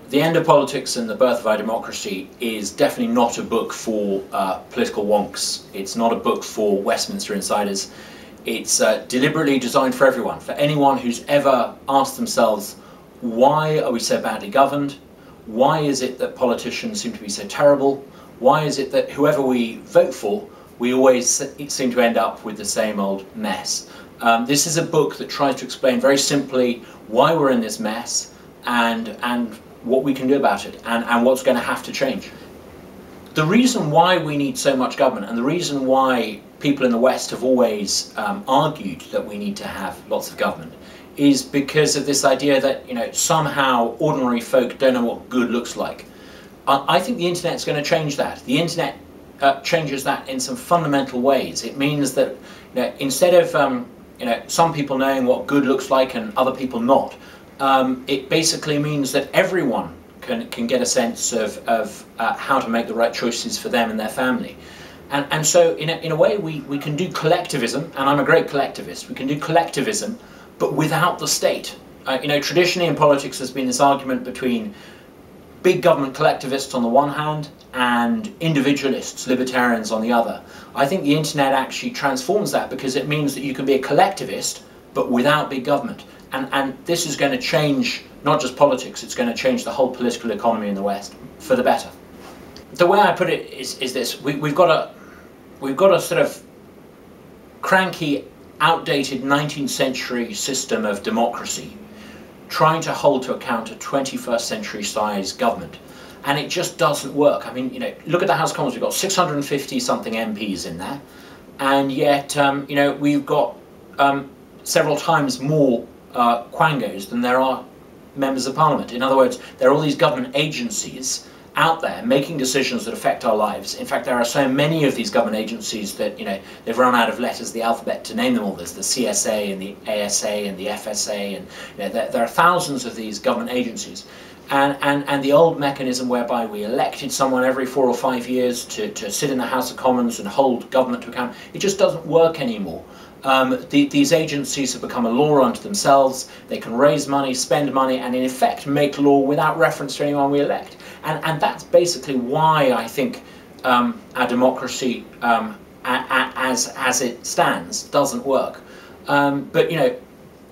The End of Politics and the Birth of iDemocracy is definitely not a book for political wonks. It's not a book for Westminster insiders. It's deliberately designed for everyone, for anyone who's ever asked themselves, why are we so badly governed? Why is it that politicians seem to be so terrible? Why is it that whoever we vote for, we always seem to end up with the same old mess? This is a book that tries to explain very simply why we're in this mess and what we can do about it and what's going to have to change. The reason why we need so much government, and the reason why people in the West have always argued that we need to have lots of government, is because of this idea that, you know, somehow ordinary folk don't know what good looks like. I think the internet's going to change that. The internet changes that in some fundamental ways. It means that, you know, instead of some people knowing what good looks like and other people not, it basically means that everyone can get a sense of how to make the right choices for them and their family. And so in a way we can do collectivism, and I'm a great collectivist. We can do collectivism, but without the state. Traditionally in politics there's been this argument between big government collectivists on the one hand and individualists, libertarians on the other. I think the internet actually transforms that, because it means that you can be a collectivist but without big government. And this is going to change not just politics, it's going to change the whole political economy in the West for the better. The way I put it is this: we've got a sort of cranky, outdated 19th century system of democracy trying to hold to account a 21st century size government, and it just doesn't work. I mean, look at the House of Commons. We've got 650 something MPs in there, and yet we've got several times more quangos than there are members of Parliament. In other words, there are all these government agencies out there making decisions that affect our lives. In fact, there are so many of these government agencies that they've run out of letters of the alphabet to name them all. There's the CSA and the ASA and the FSA, and there are thousands of these government agencies. And the old mechanism whereby we elected someone every 4 or 5 years to sit in the House of Commons and hold government to account, it just doesn't work anymore. These agencies have become a law unto themselves. They can raise money, spend money, and in effect make law without reference to anyone we elect. And that's basically why I think our democracy, as it stands, doesn't work. But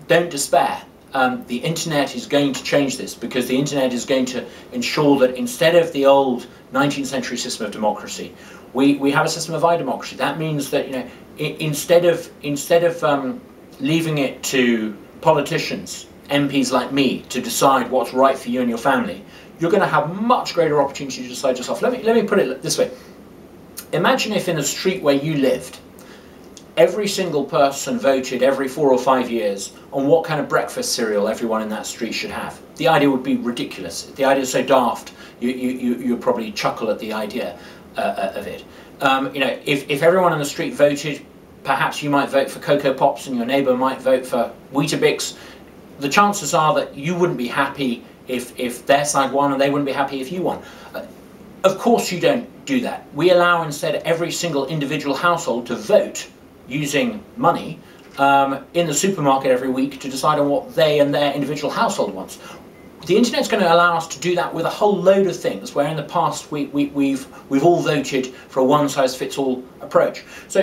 don't despair. The internet is going to change this, because the internet is going to ensure that instead of the old 19th century system of democracy, we have a system of iDemocracy. That means that instead of leaving it to politicians, MPs like me, to decide what's right for you and your family, you're going to have much greater opportunity to decide yourself. Let me put it this way. Imagine if in a street where you lived, every single person voted every 4 or 5 years on what kind of breakfast cereal everyone in that street should have. The idea would be ridiculous. The idea is so daft, you'd probably chuckle at the idea of it. If everyone in the street voted, perhaps you might vote for Cocoa Pops and your neighbour might vote for Weetabix. The chances are that you wouldn't be happy if their side won, and they wouldn't be happy if you won. Of course you don't do that. We allow instead every single individual household to vote using money in the supermarket every week to decide on what they and their individual household wants. The internet's going to allow us to do that with a whole load of things, where in the past we've all voted for a one-size-fits-all approach. So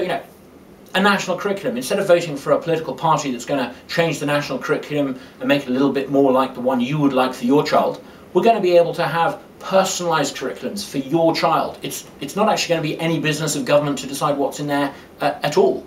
a national curriculum, instead of voting for a political party that's going to change the national curriculum and make it a little bit more like the one you would like for your child, we're going to be able to have personalised curriculums for your child. It's not actually going to be any business of government to decide what's in there at all.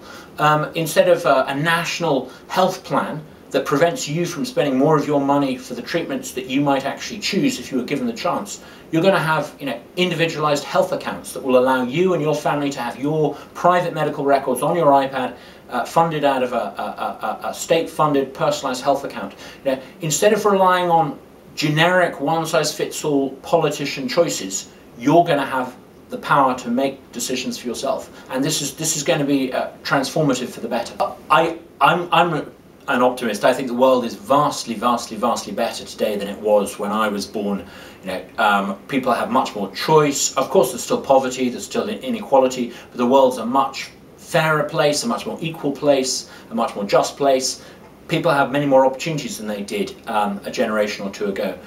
Instead of a national health plan that prevents you from spending more of your money for the treatments that you might actually choose if you were given the chance, you're going to have individualised health accounts that will allow you and your family to have your private medical records on your iPad, funded out of a state-funded personalised health account. Instead of relying on generic one-size-fits-all politician choices, you're going to have the power to make decisions for yourself, and this is going to be transformative for the better. I'm an optimist. I think the world is vastly better today than it was when I was born. People have much more choice. Of course, there's still poverty, there's still inequality, but the world's a much fairer place, a much more equal place, a much more just place. People have many more opportunities than they did a generation or two ago.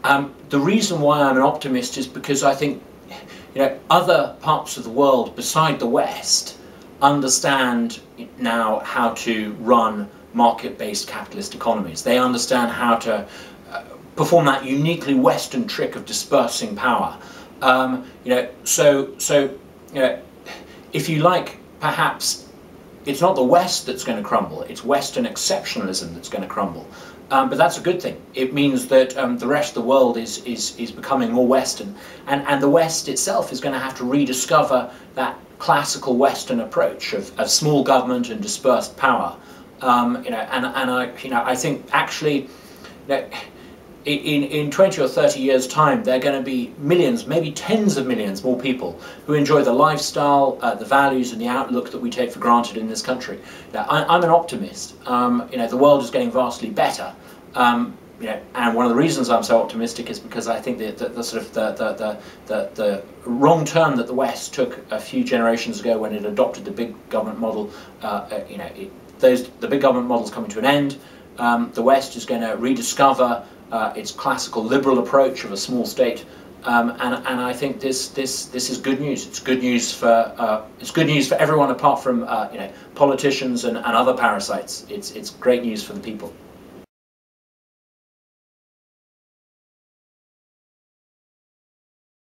The reason why I'm an optimist is because I think, other parts of the world beside the West understand now how to run market-based capitalist economies. They understand how to perform that uniquely Western trick of dispersing power. If you like, perhaps it's not the West that's going to crumble, it's Western exceptionalism that's going to crumble. But that's a good thing. It means that the rest of the world is becoming more Western, and the West itself is going to have to rediscover that classical Western approach of small government and dispersed power. I think actually, in 20 or 30 years' time, there are going to be millions, maybe tens of millions more people who enjoy the lifestyle, the values and the outlook that we take for granted in this country. I'm an optimist. The world is getting vastly better. And one of the reasons I'm so optimistic is because I think that the wrong turn that the West took a few generations ago when it adopted the big government model, the big government model is coming to an end. The West is going to rediscover its classical liberal approach of a small state, and I think this is good news. It's good news for everyone apart from politicians and other parasites. It's great news for the people.